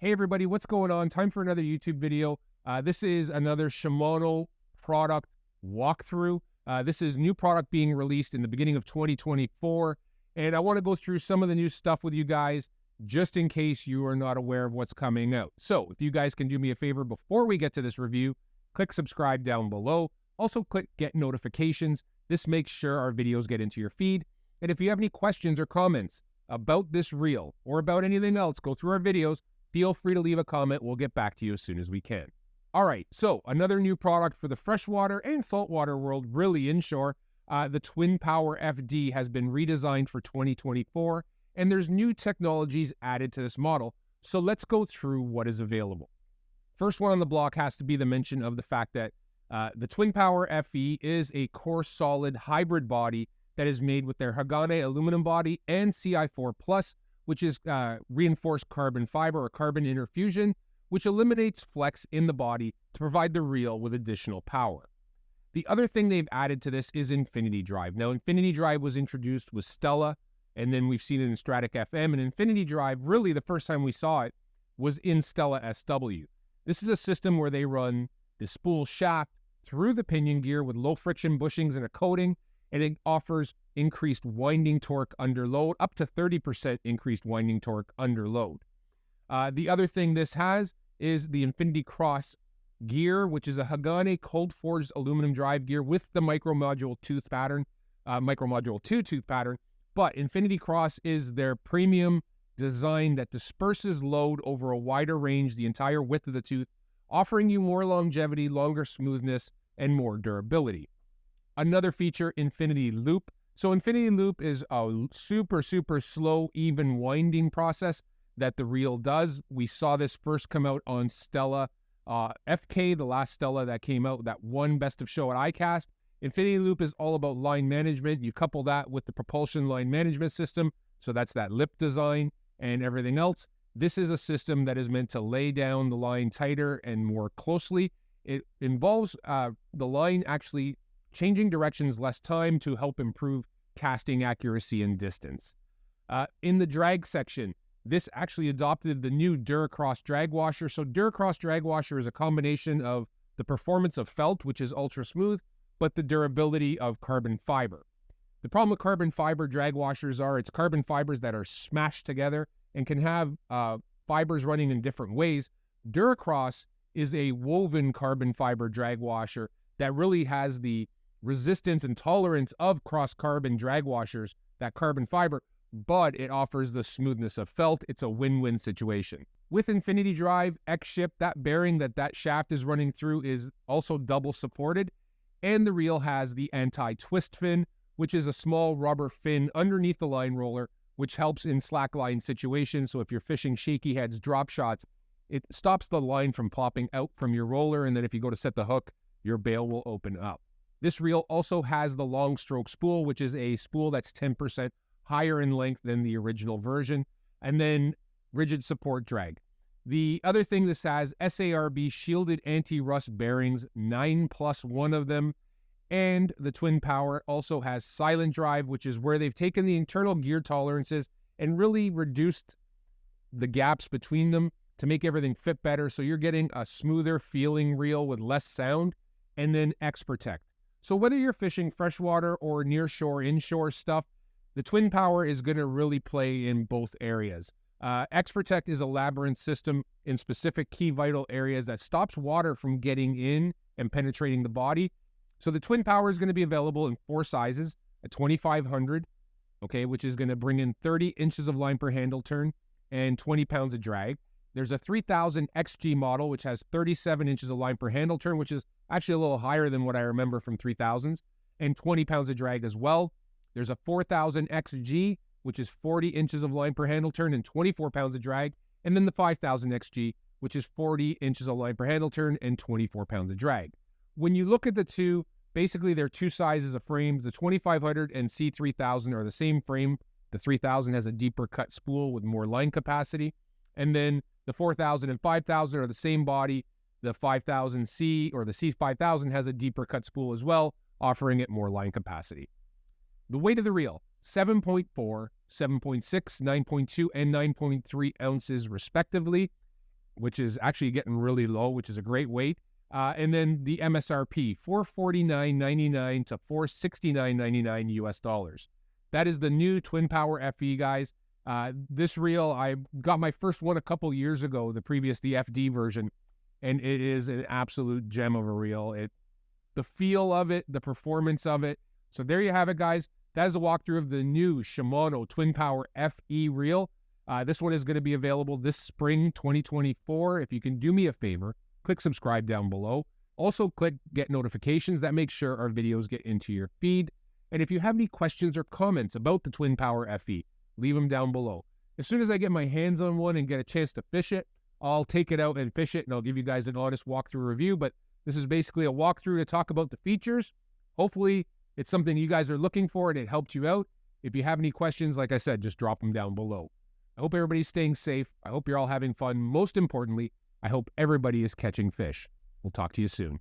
Hey everybody, what's going on? Time for another YouTube video. This is another Shimano product walkthrough. This is new product being released in the beginning of 2024, and I want to go through some of the new stuff with you guys, just in case you are not aware of what's coming out. So if you guys can do me a favor before we get to this review, click subscribe down below. Also click get notifications. This makes sure our videos get into your feed. And if you have any questions or comments about this reel or about anything else, go through our videos. Feel free to leave a comment. We'll get back to you as soon as we can. All right, so another new product for the freshwater and saltwater world, really inshore. The TwinPower FD has been redesigned for 2024, and there's new technologies added to this model. So let's go through what is available. First one on the block has to be the mention of the fact that the TwinPower FE is a core solid hybrid body that is made with their Hagane aluminum body and CI4+, which is reinforced carbon fiber or carbon interfusion, which eliminates flex in the body to provide the reel with additional power. The other thing they've added to this is Infinity Drive. Now, Infinity Drive was introduced with Stella, and then we've seen it in Stratic FM, and Infinity Drive, really the first time we saw it was in Stella SW. This is a system where they run the spool shaft through the pinion gear with low friction bushings and a coating, and it offers increased winding torque under load, up to 30% increased winding torque under load. The other thing this has is the InfinityXcross gear, which is a Hagane cold-forged aluminum drive gear with the micro-module tooth pattern, micro-module 2 tooth pattern, but InfinityXcross is their premium design that disperses load over a wider range, the entire width of the tooth, offering you more longevity, longer smoothness, and more durability. Another feature, InfinityLoop. So InfinityLoop is a super slow, even winding process that the reel does. We saw this first come out on Stella FK, the last Stella that came out, that won Best of Show at ICAST. InfinityLoop is all about line management. You couple that with the propulsion line management system, so that's that lip design and everything else. This is a system that is meant to lay down the line tighter and more closely. It involves the line actually changing directions less time to help improve casting accuracy and distance. In the drag section, this actually adopted the new DuraCross drag washer. So DuraCross drag washer is a combination of the performance of felt, which is ultra smooth, but the durability of carbon fiber. The problem with carbon fiber drag washers are it's carbon fibers that are smashed together and can have fibers running in different ways. DuraCross is a woven carbon fiber drag washer that really has the resistance and tolerance of cross-carbon drag washers, that carbon fiber, but it offers the smoothness of felt. It's a win-win situation. With Infinity Drive X-Ship, that bearing that shaft is running through is also double supported, and the reel has the AntiTwist Fin, which is a small rubber fin underneath the line roller, which helps in slackline situations. So if you're fishing shaky heads, drop shots, it stops the line from popping out from your roller, and then if you go to set the hook, your bail will open up. This reel also has the long stroke spool, which is a spool that's 10% higher in length than the original version, and then rigid support drag. The other thing this has, SARB shielded anti-rust bearings, 9+1 of them, and the TwinPower also has silent drive, which is where they've taken the internal gear tolerances and really reduced the gaps between them to make everything fit better. So you're getting a smoother feeling reel with less sound, and then X-Protect. So whether you're fishing freshwater or nearshore, inshore stuff, the TwinPower is going to really play in both areas. X-Protect is a labyrinth system in specific key vital areas that stops water from getting in and penetrating the body. So the TwinPower is going to be available in 4 sizes, a 2500, okay, which is going to bring in 30 inches of line per handle turn and 20 pounds of drag. There's a 3000 XG model, which has 37 inches of line per handle turn, which is actually a little higher than what I remember from 3000s, and 20 pounds of drag as well. There's a 4000 XG, which is 40 inches of line per handle turn and 24 pounds of drag, and then the 5000 XG, which is 40 inches of line per handle turn and 24 pounds of drag. When you look at the two, basically they're 2 sizes of frames. The 2500 and C3000 are the same frame. The 3000 has a deeper cut spool with more line capacity, and then the 4000 and 5000 are the same body. The 5000C or the C5000 has a deeper cut spool as well, offering it more line capacity. The weight of the reel, 7.4, 7.6, 9.2, and 9.3 ounces respectively. which is actually getting really low, which is a great weight. And then the MSRP, $449.99 to $469.99 US dollars. That is the new Twin Power FE, guys. This reel, I got my first one a couple years ago, the FD version, and it is an absolute gem of a reel. The feel of it, the performance of it. So there you have it, guys. That is a walkthrough of the new Shimano Twin Power FE reel. This one is going to be available this spring 2024. If you can do me a favor, click subscribe down below. Also, click get notifications. That makes sure our videos get into your feed. And if you have any questions or comments about the Twin Power FE, leave them down below. As soon as I get my hands on one and get a chance to fish it, I'll take it out and fish it, and I'll give you guys an honest walkthrough review. But this is basically a walkthrough to talk about the features. Hopefully, it's something you guys are looking for and it helped you out. If you have any questions, like I said, just drop them down below. I hope everybody's staying safe. I hope you're all having fun. Most importantly, I hope everybody is catching fish. We'll talk to you soon.